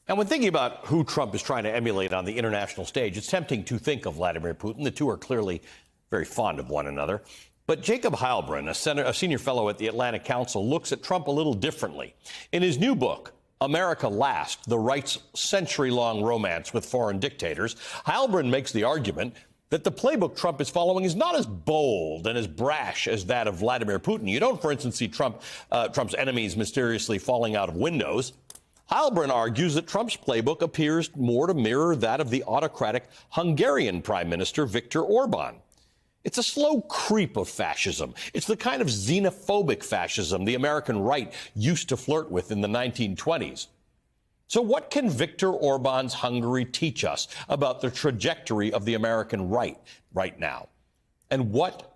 And when thinking about who Trump is trying to emulate on the international stage, it's tempting to think of Vladimir Putin. The two are clearly very fond of one another. But Jacob Heilbrunn, a senior fellow at the Atlantic Council, looks at Trump a little differently. In his new book, America Last, the right's century-long romance with foreign dictators, Heilbrunn makes the argument that the playbook Trump is following is not as bold and as brash as that of Vladimir Putin. You don't, for instance, see Trump's enemies mysteriously falling out of windows. Heilbrunn argues that Trump's playbook appears more to mirror that of the autocratic Hungarian Prime Minister Viktor Orban. It's a slow creep of fascism. It's the kind of xenophobic fascism the American right used to flirt with in the 1920s. So what can Viktor Orban's Hungary teach us about the trajectory of the American right now? And what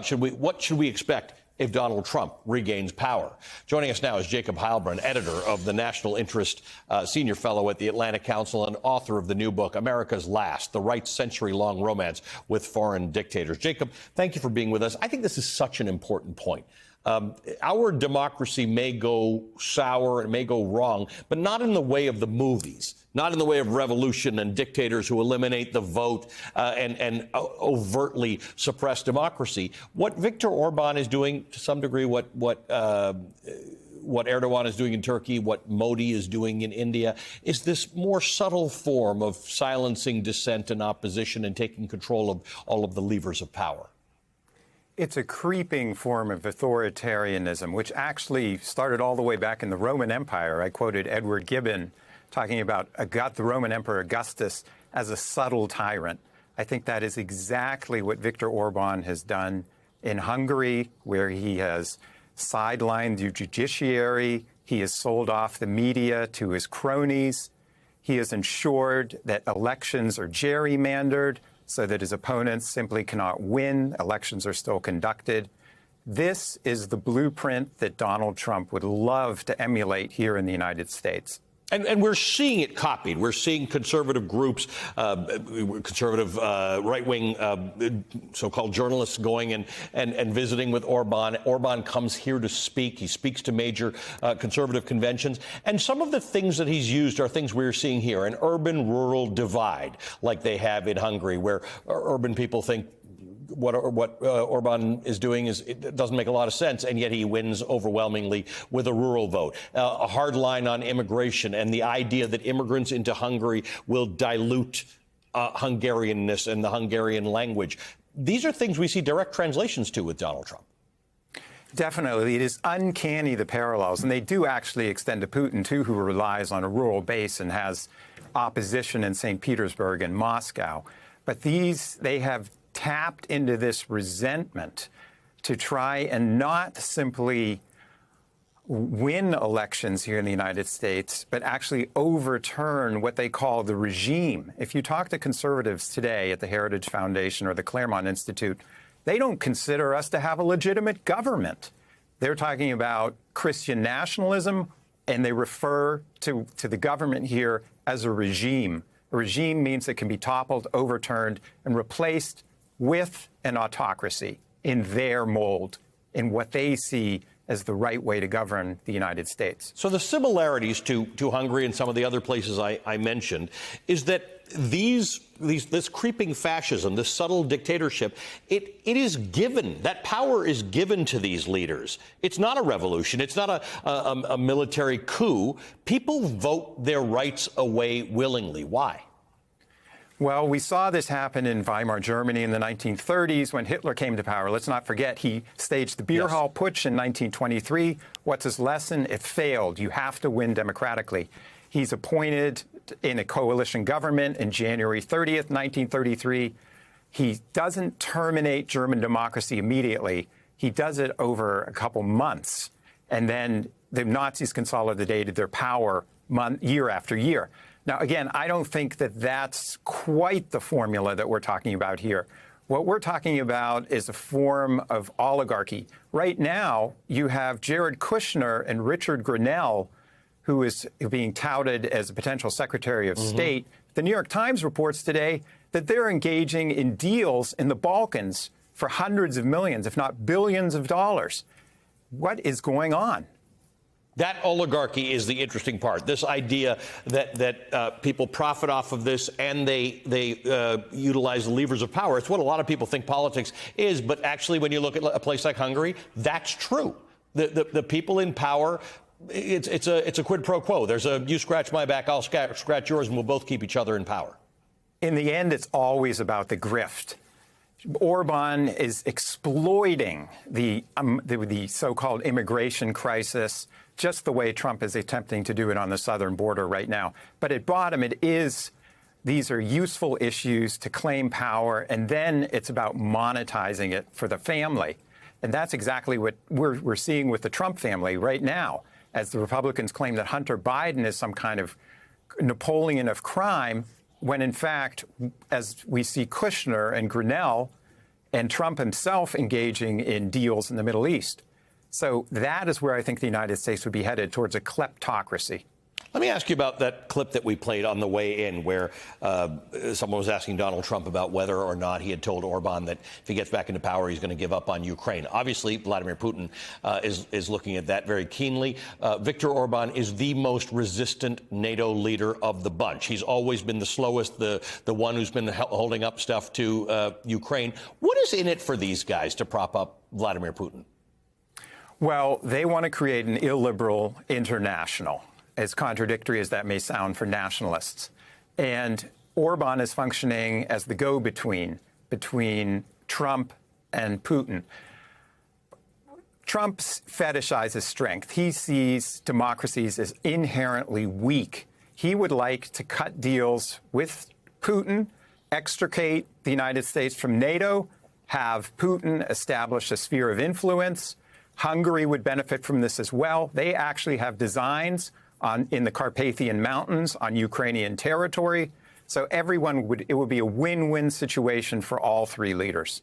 should we expect if Donald Trump regains power? Joining us now is Jacob Heilbrunn, editor of the National Interest, senior fellow at the Atlantic Council, and author of the new book, America's Last, the Right's Century-Long Romance with Foreign Dictators. Jacob, thank you for being with us. I think this is such an important point. Our democracy may go sour and may go wrong, but not in the way of the movies, not in the way of revolution and dictators who eliminate the vote and overtly suppress democracy. What Viktor Orban is doing, to some degree, what Erdogan is doing in Turkey, what Modi is doing in India, is this more subtle form of silencing dissent and opposition and taking control of all of the levers of power. It's a creeping form of authoritarianism, which actually started all the way back in the Roman Empire. I quoted Edward Gibbon talking about the Roman Emperor Augustus as a subtle tyrant. I think that is exactly what Viktor Orban has done in Hungary, where he has sidelined the judiciary. He has sold off the media to his cronies. He has ensured that elections are gerrymandered, so that his opponents simply cannot win. Elections are still conducted. This is the blueprint that Donald Trump would love to emulate here in the United States. And we're seeing it copied. We're seeing conservative groups, conservative right-wing so-called journalists going and visiting with Orban. Orban comes here to speak. He speaks to major conservative conventions. And some of the things that he's used are things we're seeing here, an urban-rural divide like they have in Hungary, where urban people think what Orban is doing it doesn't make a lot of sense, and yet he wins overwhelmingly with a rural vote. A hard line on immigration and the idea that immigrants into Hungary will dilute Hungarianness and the Hungarian language. These are things we see direct translations to with Donald Trump. Definitely. It is uncanny, the parallels. And they do actually extend to Putin, too, who relies on a rural base and has opposition in St. Petersburg and Moscow. But they have tapped into this resentment to try and not simply win elections here in the United States, but actually overturn what they call the regime. If you talk to conservatives today at the Heritage Foundation or the Claremont Institute, they don't consider us to have a legitimate government. They're talking about Christian nationalism, and they refer to the government here as a regime. A regime means it can be toppled, overturned, and replaced with an autocracy in their mold, in what they see as the right way to govern the United States. So the similarities to Hungary and some of the other places I mentioned is that this creeping fascism, this subtle dictatorship, it is given, that power is given to these leaders. It's not a revolution. It's not a military coup. People vote their rights away willingly. Why? Well, we saw this happen in Weimar Germany in the 1930s when Hitler came to power. Let's not forget he staged the Beer Hall Putsch in 1923. What's his lesson? It failed. You have to win democratically. He's appointed in a coalition government in January 30th, 1933. He doesn't terminate German democracy immediately. He does it over a couple months. And then the Nazis consolidated their power year after year. Now, again, I don't think that that's quite the formula that we're talking about here. What we're talking about is a form of oligarchy. Right now, you have Jared Kushner and Richard Grenell, who is being touted as a potential Secretary of State. The New York Times reports today that they're engaging in deals in the Balkans for hundreds of millions, if not billions of dollars. What is going on? That oligarchy is the interesting part. This idea that people profit off of this and they utilize the levers of power. It's what a lot of people think politics is. But actually, when you look at a place like Hungary, that's true. The people in power, it's a quid pro quo. There's a you scratch my back, I'll scratch yours, and we'll both keep each other in power. In the end, it's always about the grift. Orban is exploiting the so-called immigration crisis, just the way Trump is attempting to do it on the southern border right now. But at bottom, these are useful issues to claim power, and then it's about monetizing it for the family. And that's exactly what we're seeing with the Trump family right now, as the Republicans claim that Hunter Biden is some kind of Napoleon of crime, when in fact, as we see Kushner and Grinnell and Trump himself engaging in deals in the Middle East. So that is where I think the United States would be headed, towards a kleptocracy. Let me ask you about that clip that we played on the way in, where someone was asking Donald Trump about whether or not he had told Orban that if he gets back into power, he's going to give up on Ukraine. Obviously, Vladimir Putin is looking at that very keenly. Viktor Orban is the most resistant NATO leader of the bunch. He's always been the slowest, the one who's been holding up stuff to Ukraine. What is in it for these guys to prop up Vladimir Putin? Well, they want to create an illiberal international, as contradictory as that may sound for nationalists. And Orban is functioning as the go-between between Trump and Putin. Trump fetishizes strength. He sees democracies as inherently weak. He would like to cut deals with Putin, extricate the United States from NATO, have Putin establish a sphere of influence. Hungary would benefit from this as well. They actually have designs in the Carpathian Mountains on Ukrainian territory. So it would be a win-win situation for all three leaders.